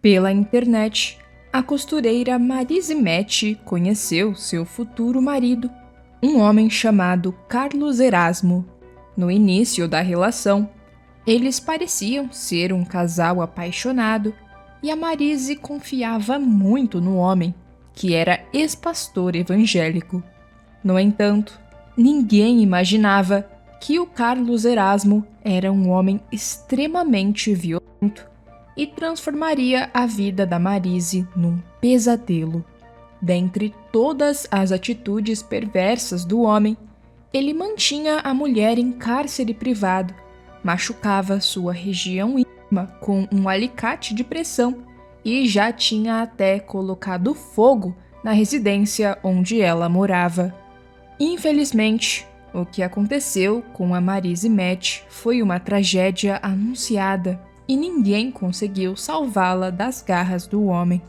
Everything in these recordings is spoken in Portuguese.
Pela internet, a costureira Marise Metti conheceu seu futuro marido, um homem chamado Carlos Erasmo. No início da relação, eles pareciam ser um casal apaixonado e a Marise confiava muito no homem, que era ex-pastor evangélico. No entanto, ninguém imaginava que o Carlos Erasmo era um homem extremamente violento e transformaria a vida da Marise num pesadelo. Dentre todas as atitudes perversas do homem, ele mantinha a mulher em cárcere privado, machucava sua região íntima com um alicate de pressão e já tinha até colocado fogo na residência onde ela morava. Infelizmente, o que aconteceu com a Marise Metti foi uma tragédia anunciada e ninguém conseguiu salvá-la das garras do homem.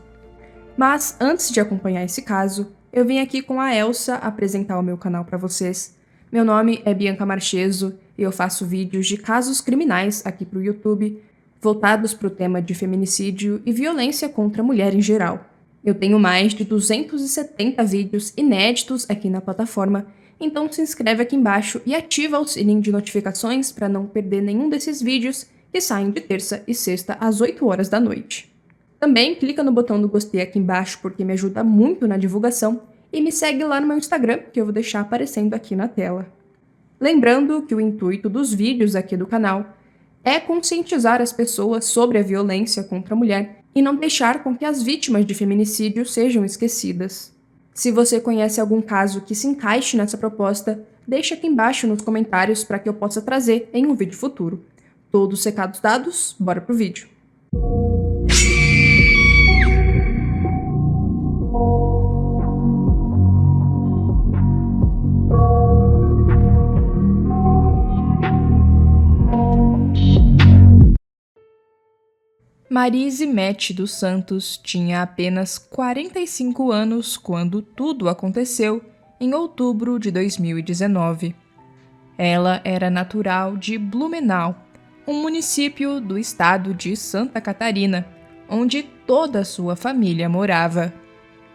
Mas antes de acompanhar esse caso, eu vim aqui com a Elsa apresentar o meu canal para vocês. Meu nome é Bianca Marcheso e eu faço vídeos de casos criminais aqui para o YouTube, voltados para o tema de feminicídio e violência contra a mulher em geral. Eu tenho mais de 270 vídeos inéditos aqui na plataforma, então se inscreve aqui embaixo e ativa o sininho de notificações para não perder nenhum desses vídeos que saem de terça e sexta às 8 horas da noite. Também clica no botão do gostei aqui embaixo porque me ajuda muito na divulgação e me segue lá no meu Instagram, que eu vou deixar aparecendo aqui na tela. Lembrando que o intuito dos vídeos aqui do canal é conscientizar as pessoas sobre a violência contra a mulher e não deixar com que as vítimas de feminicídio sejam esquecidas. Se você conhece algum caso que se encaixe nessa proposta, deixa aqui embaixo nos comentários para que eu possa trazer em um vídeo futuro. Todos os recados dados, bora pro vídeo. Marise Metti dos Santos tinha apenas 45 anos quando tudo aconteceu em outubro de 2019. Ela era natural de Blumenau, um município do estado de Santa Catarina, onde toda a sua família morava.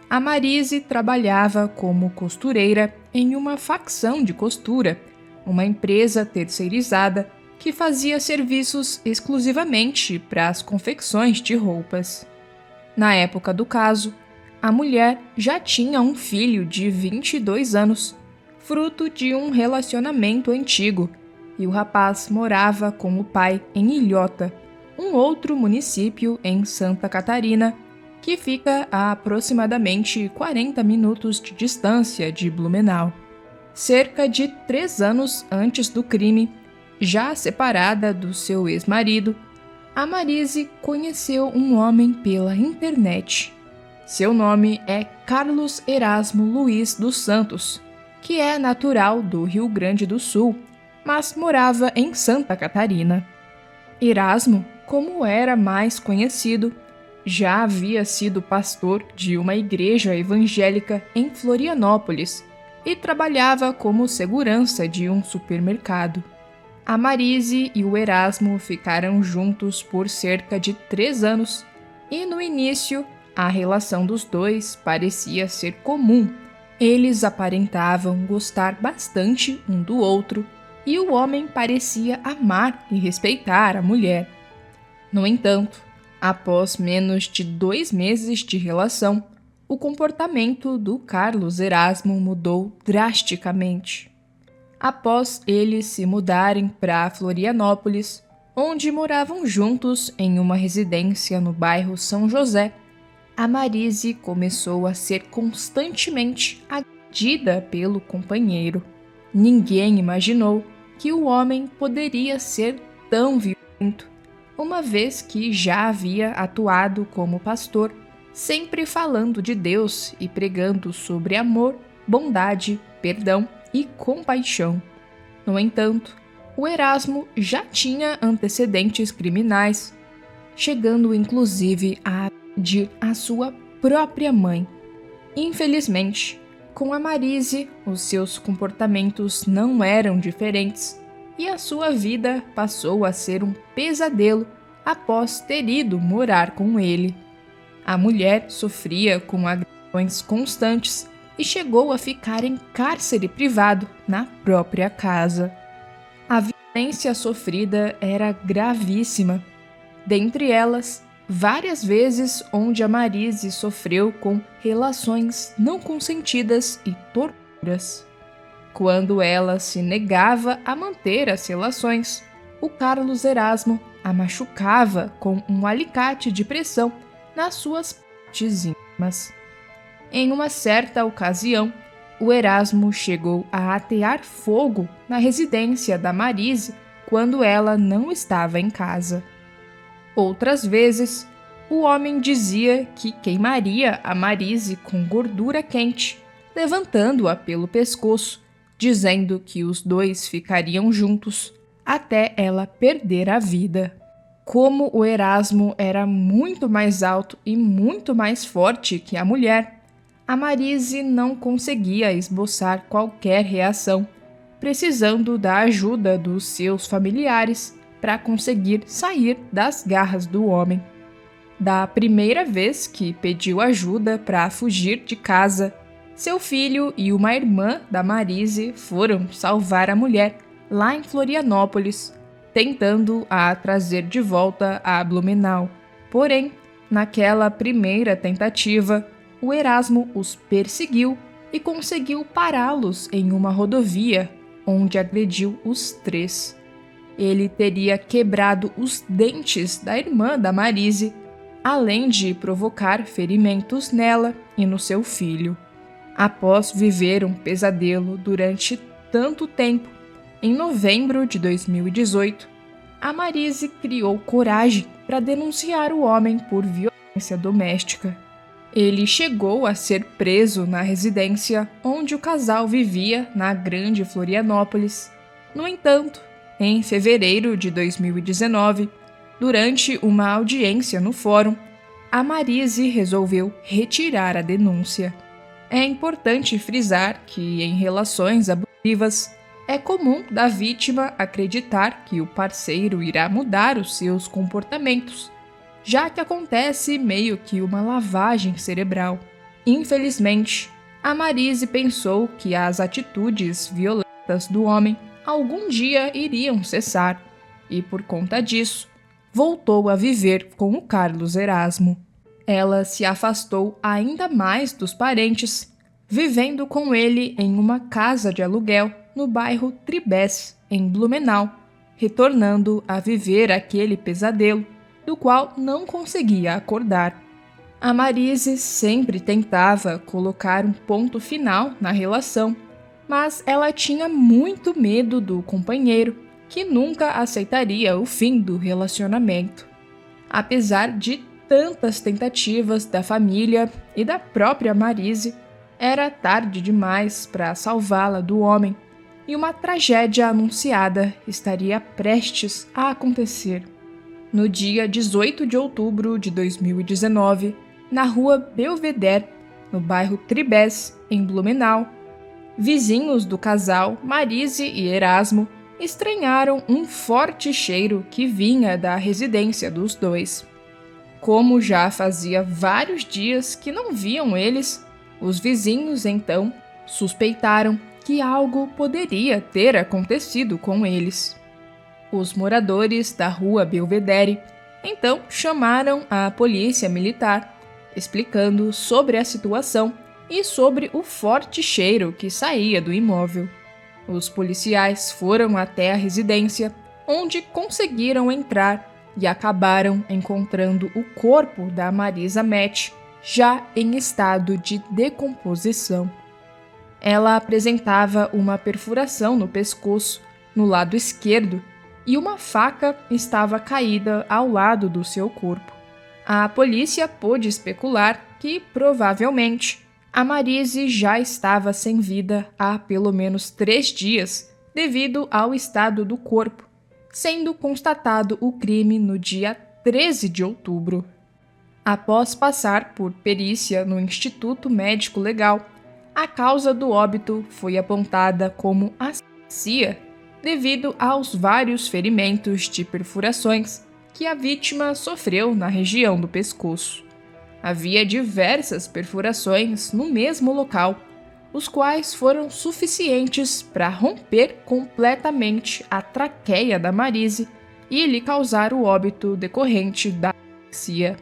A Marise trabalhava como costureira em uma facção de costura, uma empresa terceirizada que fazia serviços exclusivamente para as confecções de roupas. Na época do caso, a mulher já tinha um filho de 22 anos, fruto de um relacionamento antigo, e o rapaz morava com o pai em Ilhota, um outro município em Santa Catarina, que fica a aproximadamente 40 minutos de distância de Blumenau. Cerca de 3 anos antes do crime, já separada do seu ex-marido, a Marise conheceu um homem pela internet. Seu nome é Carlos Erasmo Luiz dos Santos, que é natural do Rio Grande do Sul, mas morava em Santa Catarina. Erasmo, como era mais conhecido, já havia sido pastor de uma igreja evangélica em Florianópolis e trabalhava como segurança de um supermercado. A Marise e o Erasmo ficaram juntos por cerca de 3 anos e, no início, a relação dos dois parecia ser comum. Eles aparentavam gostar bastante um do outro e o homem parecia amar e respeitar a mulher. No entanto, após menos de 2 meses de relação, o comportamento do Carlos Erasmo mudou drasticamente. Após eles se mudarem para Florianópolis, onde moravam juntos em uma residência no bairro São José, a Marise começou a ser constantemente agredida pelo companheiro. Ninguém imaginou que o homem poderia ser tão violento, uma vez que já havia atuado como pastor, sempre falando de Deus e pregando sobre amor, bondade, perdão e compaixão. No entanto, o Erasmo já tinha antecedentes criminais, chegando inclusive a agredir a sua própria mãe. Infelizmente, com a Marise, os seus comportamentos não eram diferentes e a sua vida passou a ser um pesadelo após ter ido morar com ele. A mulher sofria com agressões constantes e chegou a ficar em cárcere privado na própria casa. A violência sofrida era gravíssima. Dentre elas, várias vezes onde a Marise sofreu com relações não consentidas e torturas. Quando ela se negava a manter as relações, o Carlos Erasmo a machucava com um alicate de pressão nas suas partes íntimas. Em uma certa ocasião, o Erasmo chegou a atear fogo na residência da Marise quando ela não estava em casa. Outras vezes, o homem dizia que queimaria a Marise com gordura quente, levantando-a pelo pescoço, dizendo que os dois ficariam juntos até ela perder a vida. Como o Erasmo era muito mais alto e muito mais forte que a mulher, a Marise não conseguia esboçar qualquer reação, precisando da ajuda dos seus familiares para conseguir sair das garras do homem. Da primeira vez que pediu ajuda para fugir de casa, seu filho e uma irmã da Marise foram salvar a mulher lá em Florianópolis, tentando a trazer de volta a Blumenau. Porém, naquela primeira tentativa, o Erasmo os perseguiu e conseguiu pará-los em uma rodovia, onde agrediu os três. Ele teria quebrado os dentes da irmã da Marise, além de provocar ferimentos nela e no seu filho. Após viver um pesadelo durante tanto tempo, em novembro de 2018, a Marise criou coragem para denunciar o homem por violência doméstica. Ele chegou a ser preso na residência onde o casal vivia na Grande Florianópolis. No entanto, em fevereiro de 2019, durante uma audiência no fórum, a Marise resolveu retirar a denúncia. É importante frisar que, em relações abusivas, é comum da vítima acreditar que o parceiro irá mudar os seus comportamentos, já que acontece meio que uma lavagem cerebral. Infelizmente, a Marise pensou que as atitudes violentas do homem algum dia iriam cessar e, por conta disso, voltou a viver com o Carlos Erasmo. Ela se afastou ainda mais dos parentes, vivendo com ele em uma casa de aluguel no bairro Tribes, em Blumenau, retornando a viver aquele pesadelo do qual não conseguia acordar. A Marise sempre tentava colocar um ponto final na relação, mas ela tinha muito medo do companheiro, que nunca aceitaria o fim do relacionamento. Apesar de tantas tentativas da família e da própria Marise, era tarde demais para salvá-la do homem, e uma tragédia anunciada estaria prestes a acontecer. No dia 18 de outubro de 2019, na rua Belvedere, no bairro Tribes, em Blumenau, vizinhos do casal Marise e Erasmo estranharam um forte cheiro que vinha da residência dos dois. Como já fazia vários dias que não viam eles, os vizinhos então suspeitaram que algo poderia ter acontecido com eles. Os moradores da rua Belvedere então chamaram a polícia militar, explicando sobre a situação e sobre o forte cheiro que saía do imóvel. Os policiais foram até a residência, onde conseguiram entrar e acabaram encontrando o corpo da Marisa Matt, já em estado de decomposição. Ela apresentava uma perfuração no pescoço, no lado esquerdo, e uma faca estava caída ao lado do seu corpo. A polícia pôde especular que, provavelmente, a Marise já estava sem vida há pelo menos 3 dias, devido ao estado do corpo, sendo constatado o crime no dia 13 de outubro. Após passar por perícia no Instituto Médico Legal, a causa do óbito foi apontada como asfixia, devido aos vários ferimentos de perfurações que a vítima sofreu na região do pescoço. havia diversas perfurações no mesmo local, os quais foram suficientes para romper completamente a traqueia da Marise e lhe causar o óbito decorrente da asfixia.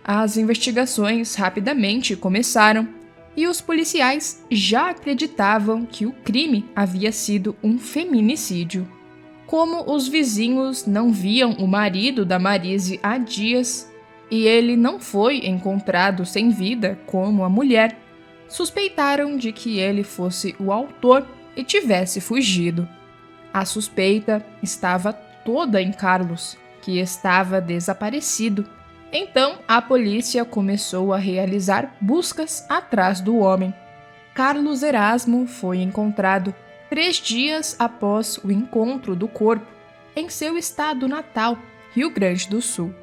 As investigações rapidamente começaram e os policiais já acreditavam que o crime havia sido um feminicídio. Como os vizinhos não viam o marido da Marise há dias e ele não foi encontrado sem vida como a mulher, suspeitaram de que ele fosse o autor e tivesse fugido. A suspeita estava toda em Carlos, que estava desaparecido. Então, a polícia começou a realizar buscas atrás do homem. Carlos Erasmo foi encontrado 3 dias após o encontro do corpo, em seu estado natal, Rio Grande do Sul.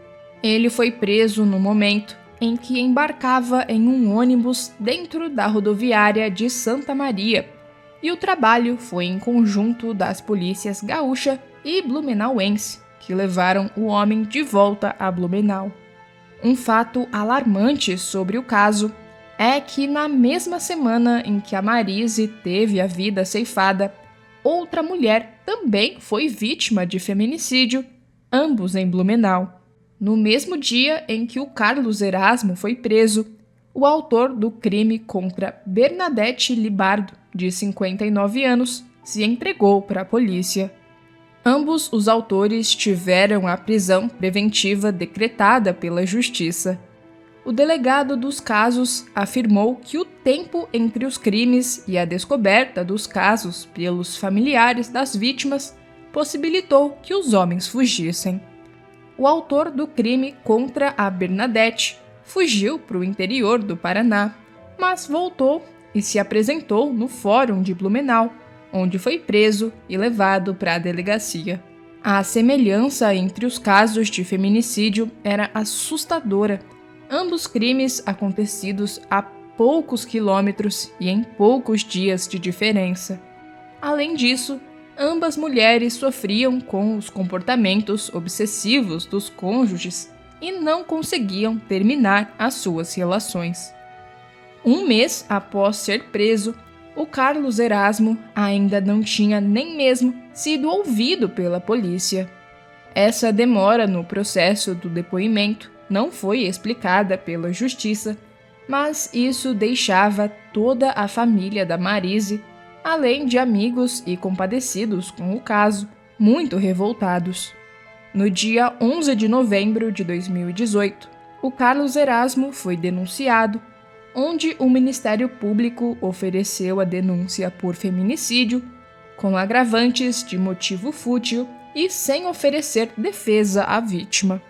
Ele foi preso no momento em que embarcava em um ônibus dentro da rodoviária de Santa Maria, e o trabalho foi em conjunto das polícias gaúcha e blumenauense, que levaram o homem de volta a Blumenau. Um fato alarmante sobre o caso é que na mesma semana em que a Marise teve a vida ceifada, outra mulher também foi vítima de feminicídio, ambos em Blumenau. No mesmo dia em que o Carlos Erasmo foi preso, o autor do crime contra Bernadette Libardo, de 59 anos, se entregou para a polícia. Ambos os autores tiveram a prisão preventiva decretada pela Justiça. O delegado dos casos afirmou que o tempo entre os crimes e a descoberta dos casos pelos familiares das vítimas possibilitou que os homens fugissem. O autor do crime contra a Bernadette fugiu para o interior do Paraná, mas voltou e se apresentou no Fórum de Blumenau, onde foi preso e levado para a delegacia. A semelhança entre os casos de feminicídio era assustadora, ambos crimes acontecidos a poucos quilômetros e em poucos dias de diferença. Além disso, ambas mulheres sofriam com os comportamentos obsessivos dos cônjuges e não conseguiam terminar as suas relações. Um mês após ser preso, o Carlos Erasmo ainda não tinha nem mesmo sido ouvido pela polícia. Essa demora no processo do depoimento não foi explicada pela Justiça, mas isso deixava toda a família da Marise, além de amigos e compadecidos com o caso, muito revoltados. No dia 11 de novembro de 2018, o Carlos Erasmo foi denunciado, onde o Ministério Público ofereceu a denúncia por feminicídio, com agravantes de motivo fútil e sem oferecer defesa à vítima.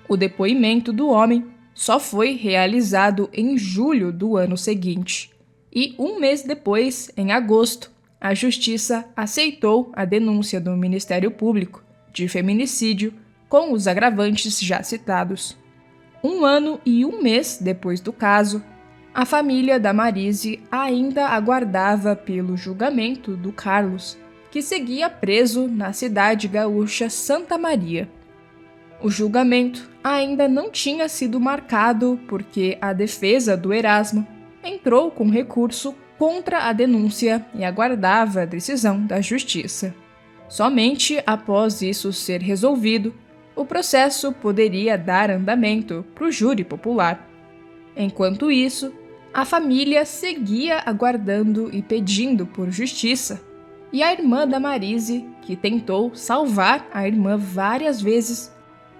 O depoimento do homem só foi realizado em julho do ano seguinte, e um mês depois, em agosto, a Justiça aceitou a denúncia do Ministério Público de feminicídio com os agravantes já citados. 1 ano e 1 mês depois do caso, a família da Marise ainda aguardava pelo julgamento do Carlos, que seguia preso na cidade gaúcha Santa Maria. O julgamento ainda não tinha sido marcado porque a defesa do Erasmo entrou com recurso contra a denúncia e aguardava a decisão da Justiça. Somente após isso ser resolvido, o processo poderia dar andamento para o júri popular. Enquanto isso, a família seguia aguardando e pedindo por justiça, e a irmã da Marise, que tentou salvar a irmã várias vezes,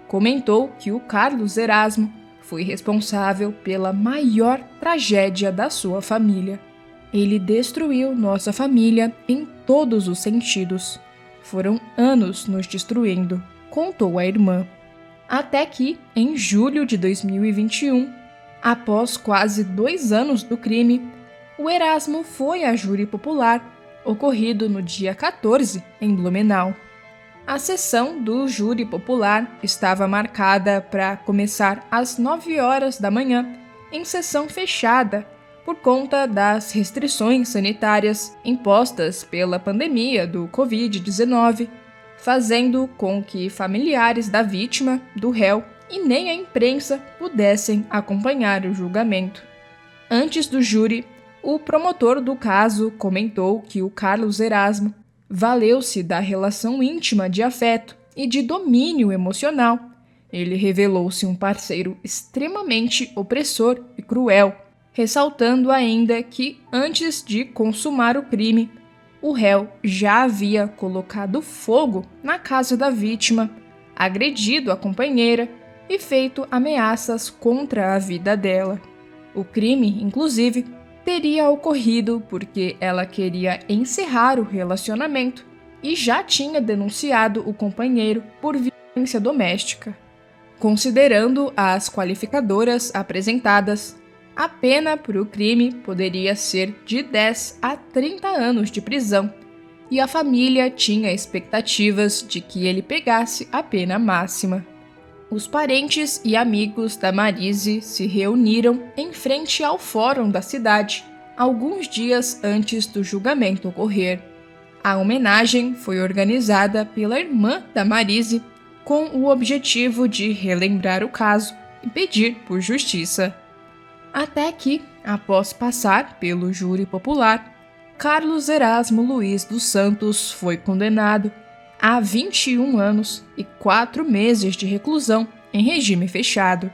comentou que o Carlos Erasmo foi responsável pela maior tragédia da sua família. Ele destruiu nossa família em todos os sentidos. Foram anos nos destruindo, contou a irmã. Até que, em julho de 2021, após quase 2 anos do crime, o Erasmo foi a júri popular, ocorrido no dia 14, em Blumenau. A sessão do júri popular estava marcada para começar às 9 horas da manhã, em sessão fechada, por conta das restrições sanitárias impostas pela pandemia do Covid-19, fazendo com que familiares da vítima, do réu e nem a imprensa pudessem acompanhar o julgamento. Antes do júri, o promotor do caso comentou que o Carlos Erasmo valeu-se da relação íntima de afeto e de domínio emocional. Ele revelou-se um parceiro extremamente opressor e cruel, ressaltando ainda que, antes de consumar o crime, o réu já havia colocado fogo na casa da vítima, agredido a companheira e feito ameaças contra a vida dela. O crime, inclusive, teria ocorrido porque ela queria encerrar o relacionamento e já tinha denunciado o companheiro por violência doméstica. Considerando as qualificadoras apresentadas, a pena para o crime poderia ser de 10 a 30 anos de prisão, e a família tinha expectativas de que ele pegasse a pena máxima. Os parentes e amigos da Marise se reuniram em frente ao fórum da cidade, alguns dias antes do julgamento ocorrer. A homenagem foi organizada pela irmã da Marise, com o objetivo de relembrar o caso e pedir por justiça. Até que, após passar pelo júri popular, Carlos Erasmo Luiz dos Santos foi condenado a 21 anos e 4 meses de reclusão em regime fechado.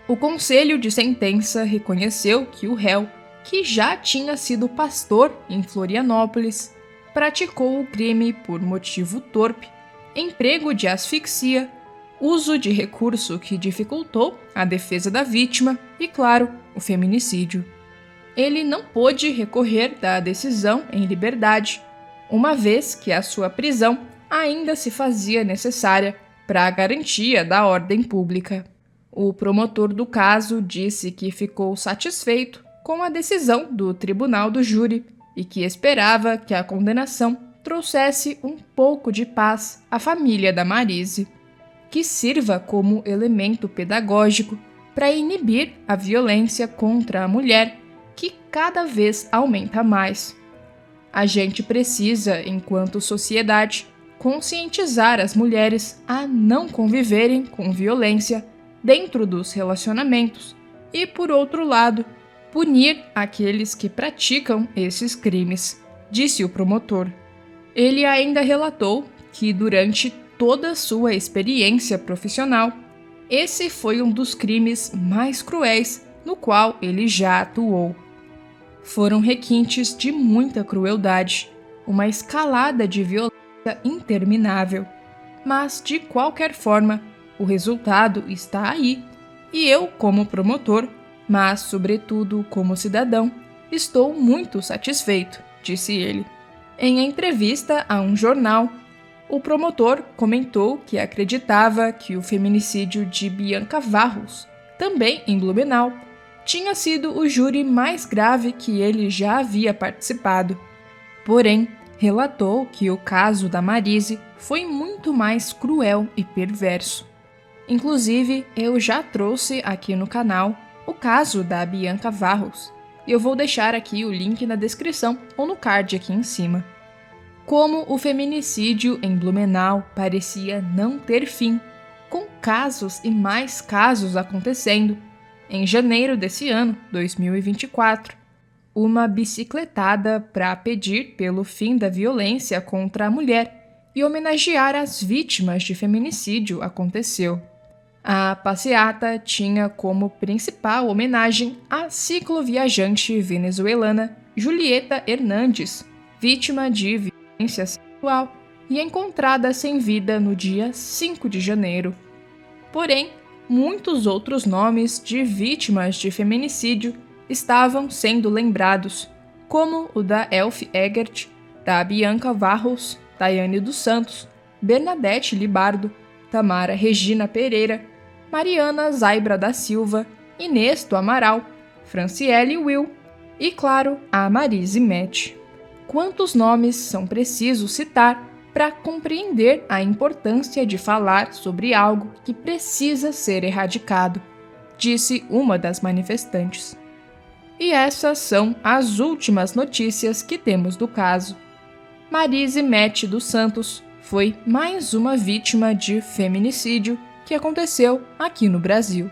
O conselho de sentença reconheceu que o réu, que já tinha sido pastor em Florianópolis, praticou o crime por motivo torpe, emprego de asfixia, uso de recurso que dificultou a defesa da vítima e, claro, o feminicídio. Ele não pôde recorrer da decisão em liberdade, uma vez que a sua prisão ainda se fazia necessária para a garantia da ordem pública. O promotor do caso disse que ficou satisfeito com a decisão do tribunal do júri e que esperava que a condenação trouxesse um pouco de paz à família da Marise, que sirva como elemento pedagógico para inibir a violência contra a mulher, que cada vez aumenta mais. A gente precisa, enquanto sociedade, conscientizar as mulheres a não conviverem com violência dentro dos relacionamentos e, por outro lado, punir aqueles que praticam esses crimes, disse o promotor. Ele ainda relatou que, durante toda a sua experiência profissional, esse foi um dos crimes mais cruéis no qual ele já atuou. Foram requintes de muita crueldade, uma escalada de violência interminável, mas, de qualquer forma, o resultado está aí, e eu, como promotor, mas, sobretudo, como cidadão, estou muito satisfeito, disse ele. Em entrevista a um jornal, o promotor comentou que acreditava que o feminicídio de Bianca Varros, também em Blumenau, tinha sido o júri mais grave que ele já havia participado. Porém, relatou que o caso da Marise foi muito mais cruel e perverso. Inclusive, eu já trouxe aqui no canal o caso da Bianca Varros, e eu vou deixar aqui o link na descrição ou no card aqui em cima. Como o feminicídio em Blumenau parecia não ter fim, com casos e mais casos acontecendo, em janeiro desse ano, 2024, uma bicicletada para pedir pelo fim da violência contra a mulher e homenagear as vítimas de feminicídio aconteceu. A passeata tinha como principal homenagem a cicloviajante venezuelana Julieta Hernandes, vítima de violência sexual e encontrada sem vida no dia 5 de janeiro. Porém, muitos outros nomes de vítimas de feminicídio estavam sendo lembrados, como o da Elf Egert, da Bianca Varros, Daiane dos Santos, Bernadette Libardo, Tamara Regina Pereira, Mariana Zaibra da Silva, Inês do Amaral, Franciele Will e, claro, a Marise Mete. Quantos nomes são precisos citar para compreender a importância de falar sobre algo que precisa ser erradicado, disse uma das manifestantes. E essas são as últimas notícias que temos do caso. Marise Mete dos Santos foi mais uma vítima de feminicídio que aconteceu aqui no Brasil.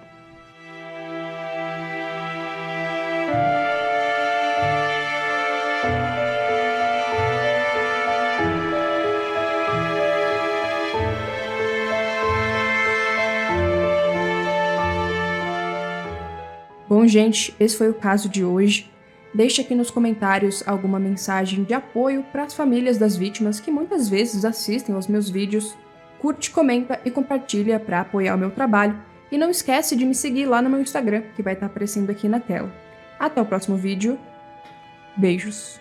Bom, gente, esse foi o caso de hoje. Deixe aqui nos comentários alguma mensagem de apoio para as famílias das vítimas que muitas vezes assistem aos meus vídeos. Curte, comenta e compartilha para apoiar o meu trabalho. E não esquece de me seguir lá no meu Instagram, que vai estar aparecendo aqui na tela. Até o próximo vídeo. Beijos!